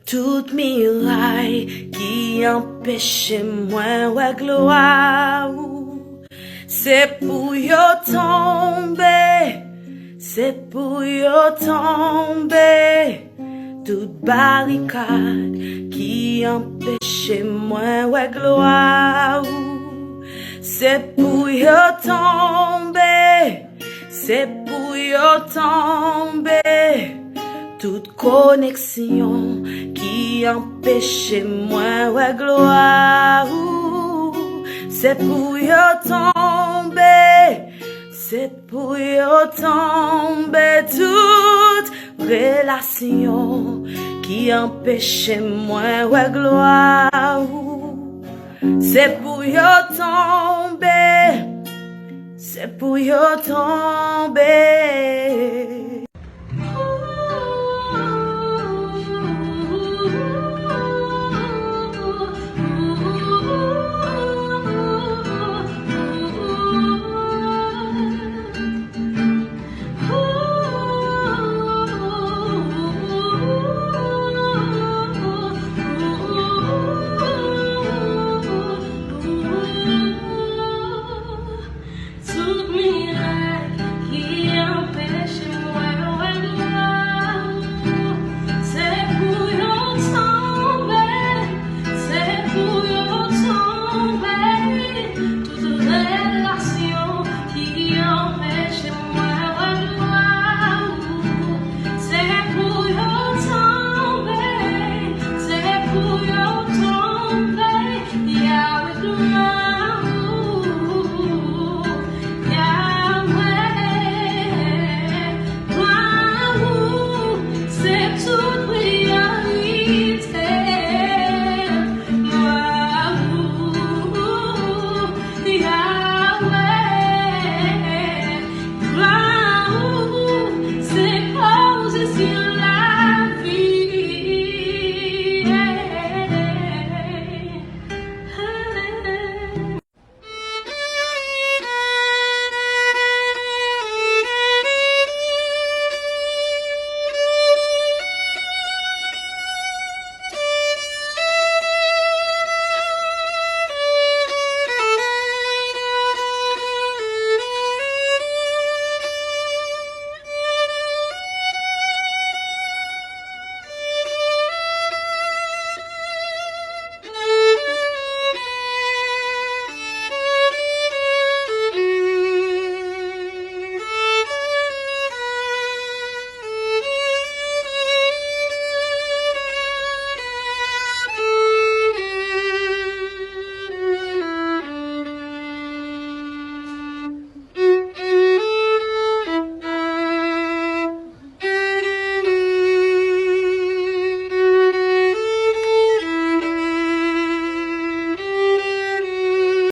Tout miraille qui empêche moi ouais gloire ou. C'est pour yo tomber, c'est pour yo tomber. Toute barricade qui empêche moi ouais gloire ou. C'est pour yo tomber, c'est pour yo tomber. Toute connexion qui empêche moi ouais gloire ou. C'est pour yo tomber, c'est pour yo tomber. Toute relation qui empêche moi ouais gloire ou. C'est pour yo tomber, c'est pour yo tomber.